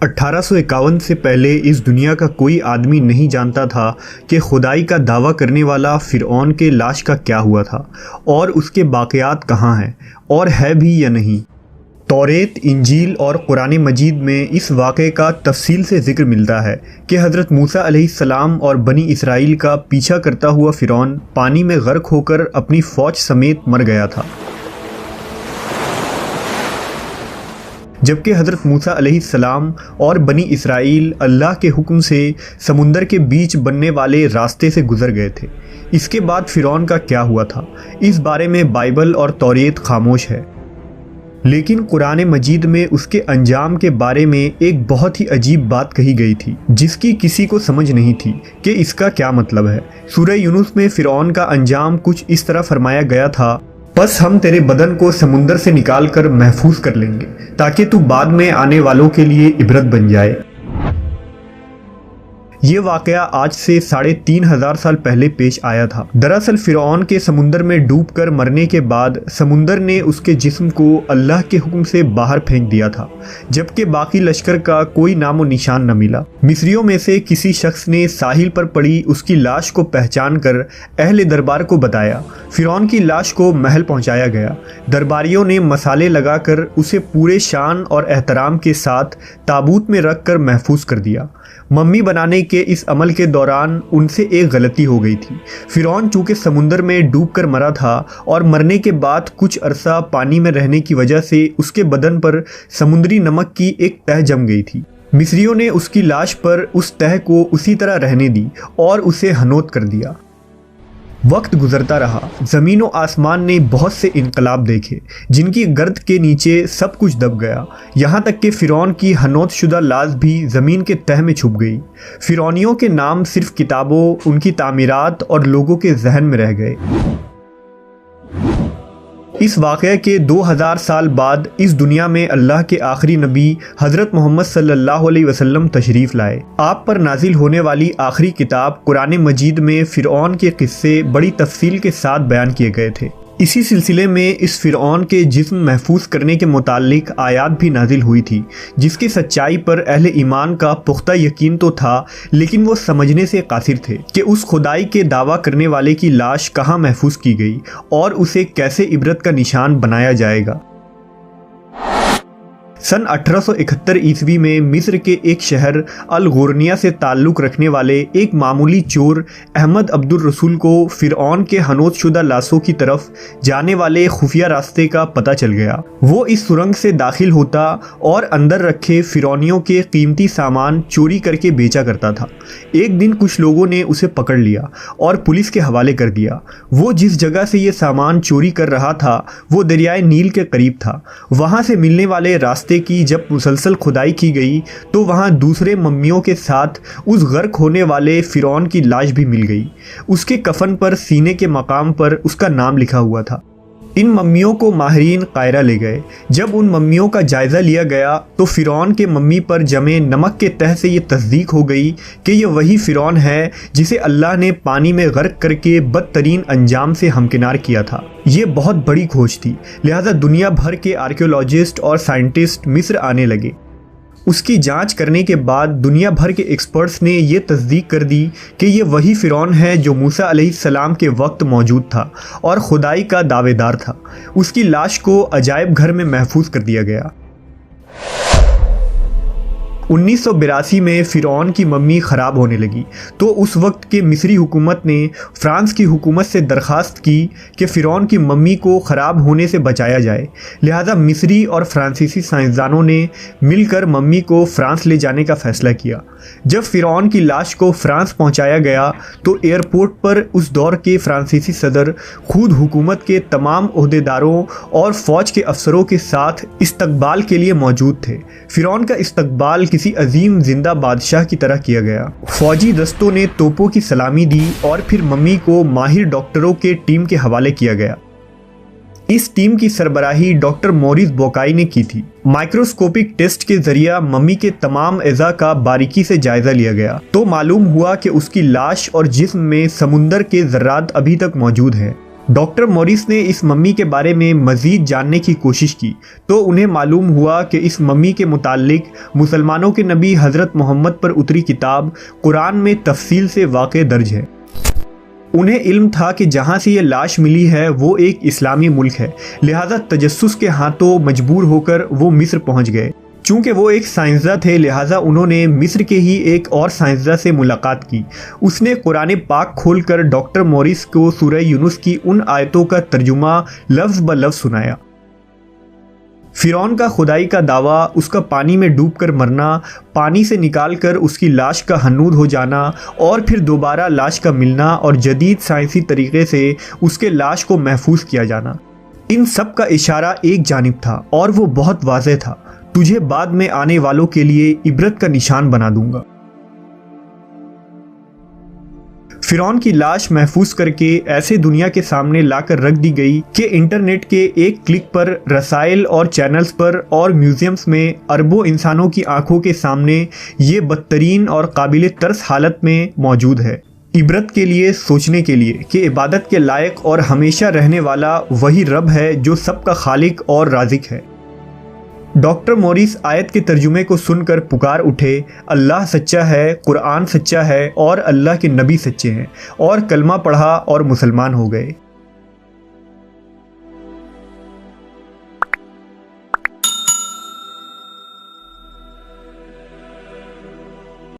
1851 سے پہلے اس دنیا کا کوئی آدمی نہیں جانتا تھا کہ خدائی کا دعویٰ کرنے والا فرعون کے لاش کا کیا ہوا تھا اور اس کے باقیات کہاں ہیں اور ہے بھی یا نہیں۔ توریت، انجیل اور قرآن مجید میں اس واقعے کا تفصیل سے ذکر ملتا ہے کہ حضرت موسیٰ علیہ السلام اور بنی اسرائیل کا پیچھا کرتا ہوا فرعون پانی میں غرق ہو کر اپنی فوج سمیت مر گیا تھا، جبکہ حضرت موسیٰ علیہ السلام اور بنی اسرائیل اللہ کے حکم سے سمندر کے بیچ بننے والے راستے سے گزر گئے تھے۔ اس کے بعد فرعون کا کیا ہوا تھا، اس بارے میں بائبل اور توریت خاموش ہے، لیکن قرآن مجید میں اس کے انجام کے بارے میں ایک بہت ہی عجیب بات کہی گئی تھی جس کی کسی کو سمجھ نہیں تھی کہ اس کا کیا مطلب ہے۔ سورہ یونس میں فرعون کا انجام کچھ اس طرح فرمایا گیا تھا، بس ہم تیرے بدن کو سمندر سے نکال کر محفوظ کر لیں گے تاکہ تو بعد میں آنے والوں کے لیے عبرت بن جائے۔ یہ واقعہ آج سے 3500 سال پہلے پیش آیا تھا۔ دراصل فرعون کے سمندر میں ڈوب کر مرنے کے بعد سمندر نے اس کے جسم کو اللہ کے حکم سے باہر پھینک دیا تھا، جبکہ باقی لشکر کا کوئی نام و نشان نہ ملا۔ مصریوں میں سے کسی شخص نے ساحل پر پڑی اس کی لاش کو پہچان کر اہل دربار کو بتایا۔ فرعون کی لاش کو محل پہنچایا گیا۔ درباریوں نے مسالے لگا کر اسے پورے شان اور احترام کے ساتھ تابوت میں رکھ کر محفوظ کر دیا۔ ممی بنانے کے اس عمل کے دوران ان سے ایک غلطی ہو گئی تھی۔ فرعون چونکہ سمندر میں ڈوب کر مرا تھا اور مرنے کے بعد کچھ عرصہ پانی میں رہنے کی وجہ سے اس کے بدن پر سمندری نمک کی ایک تہ جم گئی تھی۔ مصریوں نے اس کی لاش پر اس تہ کو اسی طرح رہنے دی اور اسے ہنوت کر دیا۔ وقت گزرتا رہا، زمین و آسمان نے بہت سے انقلاب دیکھے جن کی گرد کے نیچے سب کچھ دب گیا، یہاں تک کہ فرعون کی ہنوت شدہ لاش بھی زمین کے تہ میں چھپ گئی۔ فرعونیوں کے نام صرف کتابوں، ان کی تعمیرات اور لوگوں کے ذہن میں رہ گئے۔ اس واقعے کے 2000 سال بعد اس دنیا میں اللہ کے آخری نبی حضرت محمد صلی اللہ علیہ وسلم تشریف لائے۔ آپ پر نازل ہونے والی آخری کتاب قرآن مجید میں فرعون کے قصے بڑی تفصیل کے ساتھ بیان کیے گئے تھے۔ اسی سلسلے میں اس فرعون کے جسم محفوظ کرنے کے متعلق آیات بھی نازل ہوئی تھی، جس کی سچائی پر اہل ایمان کا پختہ یقین تو تھا، لیکن وہ سمجھنے سے قاصر تھے کہ اس خدائی کے دعویٰ کرنے والے کی لاش کہاں محفوظ کی گئی اور اسے کیسے عبرت کا نشان بنایا جائے گا۔ سن 1871 عیسوی میں مصر کے ایک شہر الغورنیہ سے تعلق رکھنے والے ایک معمولی چور احمد عبد الرسول کو فرعون کے ہنوت شدہ لاشوں کی طرف جانے والے خفیہ راستے کا پتہ چل گیا۔ وہ اس سرنگ سے داخل ہوتا اور اندر رکھے فرعونیوں کے قیمتی سامان چوری کر کے بیچا کرتا تھا۔ ایک دن کچھ لوگوں نے اسے پکڑ لیا اور پولیس کے حوالے کر دیا۔ وہ جس جگہ سے یہ سامان چوری کر رہا تھا وہ دریائے نیل کے قریب تھا۔ وہاں سے ملنے والے راستے کی جب مسلسل کھدائی کی گئی تو وہاں دوسرے ممیوں کے ساتھ اس غرق ہونے والے فرعون کی لاش بھی مل گئی۔ اس کے کفن پر سینے کے مقام پر اس کا نام لکھا ہوا تھا۔ ان ممیوں کو ماہرین قاہرہ لے گئے۔ جب ان ممیوں کا جائزہ لیا گیا تو فرعون کے ممی پر جمے نمک کے تہ سے یہ تصدیق ہو گئی کہ یہ وہی فرعون ہے جسے اللہ نے پانی میں غرق کر کے بدترین انجام سے ہمکنار کیا تھا۔ یہ بہت بڑی کھوج تھی، لہذا دنیا بھر کے آرکیولوجسٹ اور سائنٹسٹ مصر آنے لگے۔ اس کی جانچ کرنے کے بعد دنیا بھر کے ایکسپرٹس نے یہ تصدیق کر دی کہ یہ وہی فرعون ہے جو موسیٰ علیہ السلام کے وقت موجود تھا اور خدائی کا دعوے دار تھا۔ اس کی لاش کو عجائب گھر میں محفوظ کر دیا گیا۔ 1982 میں فرعون کی ممی خراب ہونے لگی تو اس وقت کے مصری حکومت نے فرانس کی حکومت سے درخواست کی کہ فرعون کی ممی کو خراب ہونے سے بچایا جائے، لہذا مصری اور فرانسیسی سائنسدانوں نے مل کر ممی کو فرانس لے جانے کا فیصلہ کیا۔ جب فرعون کی لاش کو فرانس پہنچایا گیا تو ایئرپورٹ پر اس دور کے فرانسیسی صدر خود حکومت کے تمام عہدیداروں اور فوج کے افسروں کے ساتھ استقبال کے لیے موجود تھے۔ فرعون کا استقبال کسی عظیم زندہ بادشاہ کی طرح کیا گیا۔ فوجی دستوں نے توپوں کی سلامی دی اور پھر ممی کو ماہر ڈاکٹروں کے ٹیم کے حوالے کیا گیا۔ اس ٹیم کی سربراہی ڈاکٹر موریس بوکائی نے کی تھی۔ مائکروسکوپک ٹیسٹ کے ذریعہ ممی کے تمام اعضاء کا باریکی سے جائزہ لیا گیا تو معلوم ہوا کہ اس کی لاش اور جسم میں سمندر کے ذرات ابھی تک موجود ہیں۔ ڈاکٹر موریس نے اس ممی کے بارے میں مزید جاننے کی کوشش کی تو انہیں معلوم ہوا کہ اس ممی کے متعلق مسلمانوں کے نبی حضرت محمد پر اتری کتاب قرآن میں تفصیل سے واقع درج ہے۔ انہیں علم تھا کہ جہاں سے یہ لاش ملی ہے وہ ایک اسلامی ملک ہے، لہذا تجسس کے ہاتھوں مجبور ہو کر وہ مصر پہنچ گئے۔ چونکہ وہ ایک سائنسداں تھے لہٰذا انہوں نے مصر کے ہی ایک اور سائنسداں سے ملاقات کی۔ اس نے قرآن پاک کھول کر ڈاکٹر موریس کو سورہ یونس کی ان آیتوں کا ترجمہ لفظ بلفظ سنایا۔ فرعون کا خدائی کا دعویٰ، اس کا پانی میں ڈوب کر مرنا، پانی سے نکال کر اس کی لاش کا ہنود ہو جانا اور پھر دوبارہ لاش کا ملنا اور جدید سائنسی طریقے سے اس کے لاش کو محفوظ کیا جانا، ان سب کا اشارہ ایک جانب تھا اور وہ بہت واضح تھا: تجھے بعد میں آنے والوں کے لیے عبرت کا نشان بنا دوں گا۔ فرعون کی لاش محفوظ کر کے ایسے دنیا کے سامنے لا کر رکھ دی گئی کہ انٹرنیٹ کے ایک کلک پر رسائل اور چینلز پر اور میوزیمز میں اربوں انسانوں کی آنکھوں کے سامنے یہ بدترین اور قابل ترس حالت میں موجود ہے، عبرت کے لیے، سوچنے کے لیے کہ عبادت کے لائق اور ہمیشہ رہنے والا وہی رب ہے جو سب کا خالق اور رازق ہے۔ ڈاکٹر موریس آیت کے ترجمے کو سن کر پکار اٹھے: اللہ سچا ہے، قرآن سچا ہے اور اللہ کے نبی سچے ہیں، اور کلمہ پڑھا اور مسلمان ہو گئے۔